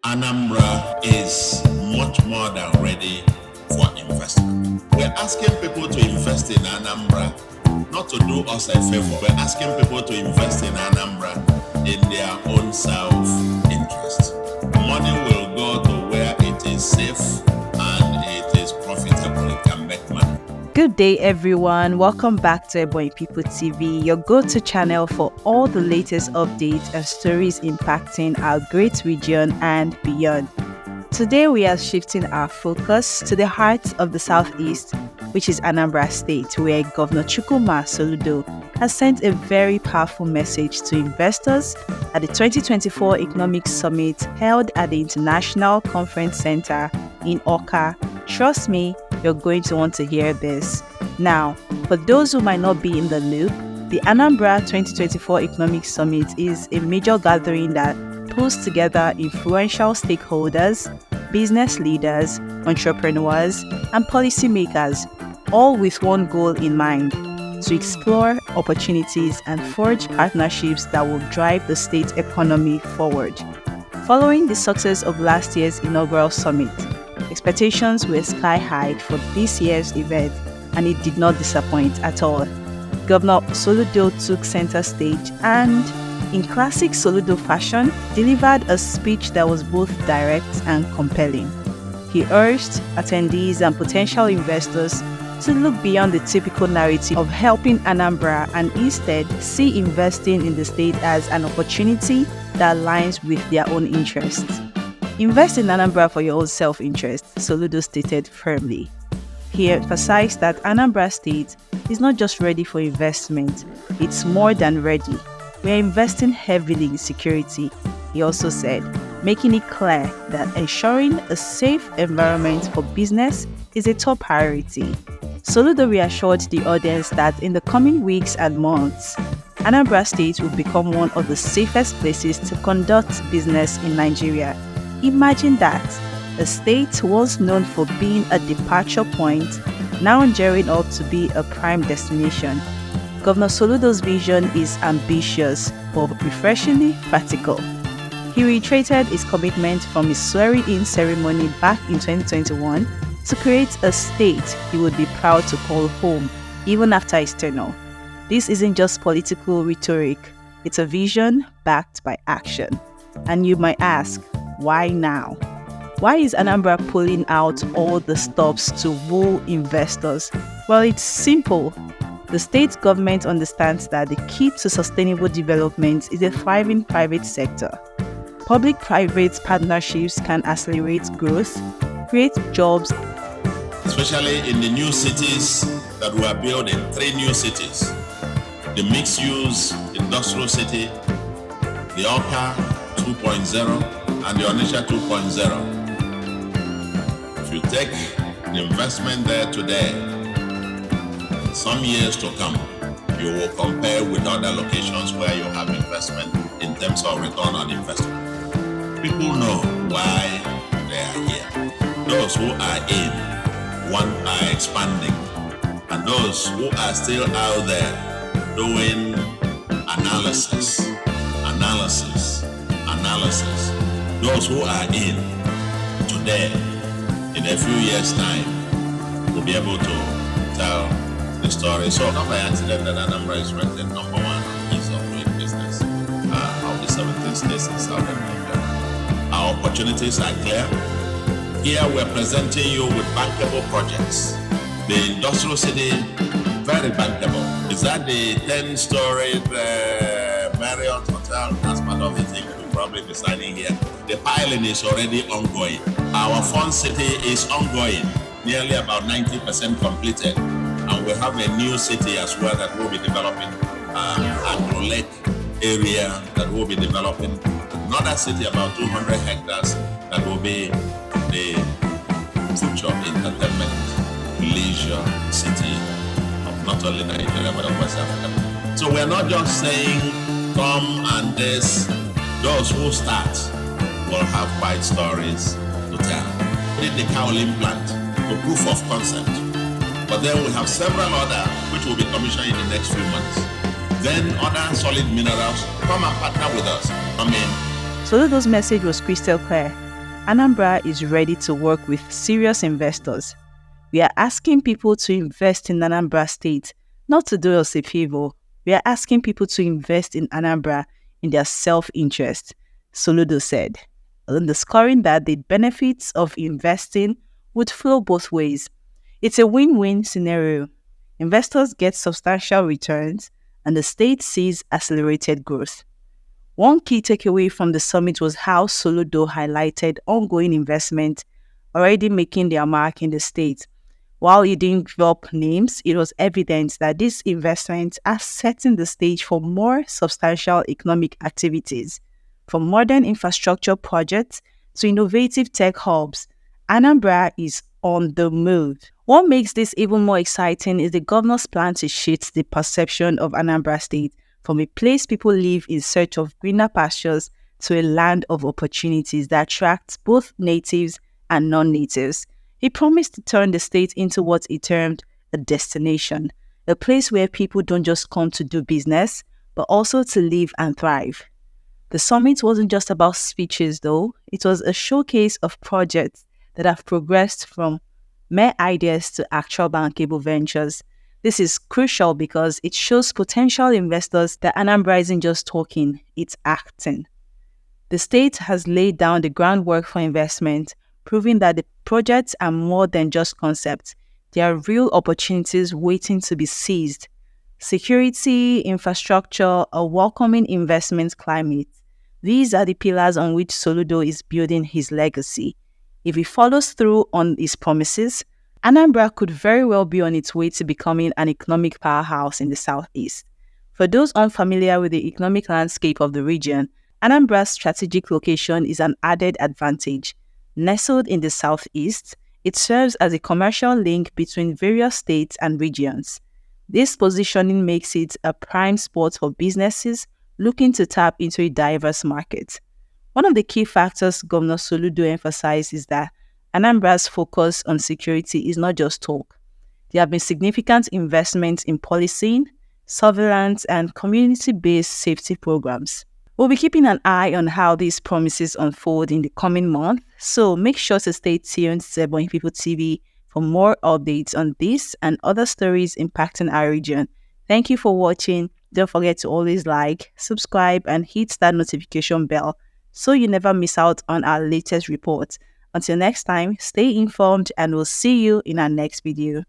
Anambra is much more than ready for investment. We're asking people to invest in Anambra, not to do us a favor. We're asking people to invest in Anambra in their own self-interest. Money will go to where it is safe and it is profitable. It can make money. Good day, everyone. Welcome back to Ebonyi People TV, your go-to channel for all the latest updates and stories impacting our great region and beyond. Today, we are shifting our focus to the heart of the Southeast, which is Anambra State, where Governor Chukwuma Soludo has sent a very powerful message to investors at the 2024 Economic Summit held at the International Conference Center in Awka. Trust me, you're going to want to hear this. Now, for those who might not be in the loop, the Anambra 2024 Economic Summit is a major gathering that pulls together influential stakeholders, business leaders, entrepreneurs, and policymakers, all with one goal in mind: to explore opportunities and forge partnerships that will drive the state's economy forward. Following the success of last year's inaugural summit, expectations were sky high for this year's event, and it did not disappoint at all. Governor Soludo took center stage and, in classic Soludo fashion, delivered a speech that was both direct and compelling. He urged attendees and potential investors to look beyond the typical narrative of helping Anambra and instead see investing in the state as an opportunity that aligns with their own interests. Invest in Anambra for your own self-interest, Soludo stated firmly. He emphasized that Anambra State is not just ready for investment, it's more than ready. We are investing heavily in security, he also said, making it clear that ensuring a safe environment for business is a top priority. Soludo reassured the audience that in the coming weeks and months, Anambra State will become one of the safest places to conduct business in Nigeria. Imagine that, a state once known for being a departure point, now gearing up to be a prime destination. Governor Soludo's vision is ambitious but refreshingly practical. He reiterated his commitment from his swearing-in ceremony back in 2021 to create a state he would be proud to call home even after his tenure. This isn't just political rhetoric, it's a vision backed by action. And you might ask, why now? Why is Anambra pulling out all the stops to woo investors? Well, it's simple. The state government understands that the key to sustainable development is a thriving private sector. Public-private partnerships can accelerate growth, create jobs, Especially in the new cities that we are building, 3 new cities. The mixed-use industrial city, the Awka 2.0, and the Onitsha 2.0. If you take the investment there today, some years to come, you will compare with other locations where you have investment in terms of return on investment. People know why they are here. Those who are in, one are expanding, and those who are still out there doing analysis. Those who are in today, in a few years' time, will be able to tell the story. So, not by accident that Anambra is ranked number 1 on ease of doing business of the 17 states in Southern Nigeria. Our opportunities are clear. Here we're presenting you with bankable projects. The industrial city, very bankable. Is that the 10-story Marriott Hotel? That's part of the thing we'll probably be signing here. The piling is already ongoing. Our fun city is ongoing, nearly about 90% completed. And we have a new city as well that will be developing, Agro Lake area that will be developing. Another city about 200 hectares that will be the future entertainment, leisure city of not only Nigeria but of West Africa. So we're not just saying come and this. Those who start will have quite stories to tell. We did the kaolin plant, the proof of concept. But then we have several other which will be commissioned in the next few months. Then other solid minerals, come and partner with us. Soludo's message was crystal clear. Anambra is ready to work with serious investors. We are asking people to invest in Anambra State, not to do us a favor. We are asking people to invest in Anambra in their self-interest, Soludo said, underscoring that the benefits of investing would flow both ways. It's a win-win scenario. Investors get substantial returns, and the state sees accelerated growth. One key takeaway from the summit was how Soludo highlighted ongoing investment already making their mark in the state. While he didn't drop names, it was evident that these investments are setting the stage for more substantial economic activities. From modern infrastructure projects to innovative tech hubs, Anambra is on the move. What makes this even more exciting is the governor's plan to shift the perception of Anambra State from a place people live in search of greener pastures to a land of opportunities that attracts both natives and non-natives. He promised to turn the state into what he termed a destination, a place where people don't just come to do business, but also to live and thrive. The summit wasn't just about speeches, though. It was a showcase of projects that have progressed from mere ideas to actual bankable ventures. This is crucial because it shows potential investors that Anambra isn't just talking, it's acting. The state has laid down the groundwork for investment, proving that the projects are more than just concepts. They are real opportunities waiting to be seized. Security, infrastructure, a welcoming investment climate. These are the pillars on which Soludo is building his legacy. If he follows through on his promises, Anambra could very well be on its way to becoming an economic powerhouse in the southeast. For those unfamiliar with the economic landscape of the region, Anambra's strategic location is an added advantage. Nestled in the southeast, it serves as a commercial link between various states and regions. This positioning makes it a prime spot for businesses looking to tap into a diverse market. One of the key factors Governor Soludo emphasized is that Anambra's focus on security is not just talk. There have been significant investments in policing, surveillance, and community-based safety programs. We'll be keeping an eye on how these promises unfold in the coming month, so make sure to stay tuned to Ebonyi People TV for more updates on this and other stories impacting our region. Thank you for watching. Don't forget to always like, subscribe, and hit that notification bell so you never miss out on our latest reports. Until next time, stay informed and we'll see you in our next video.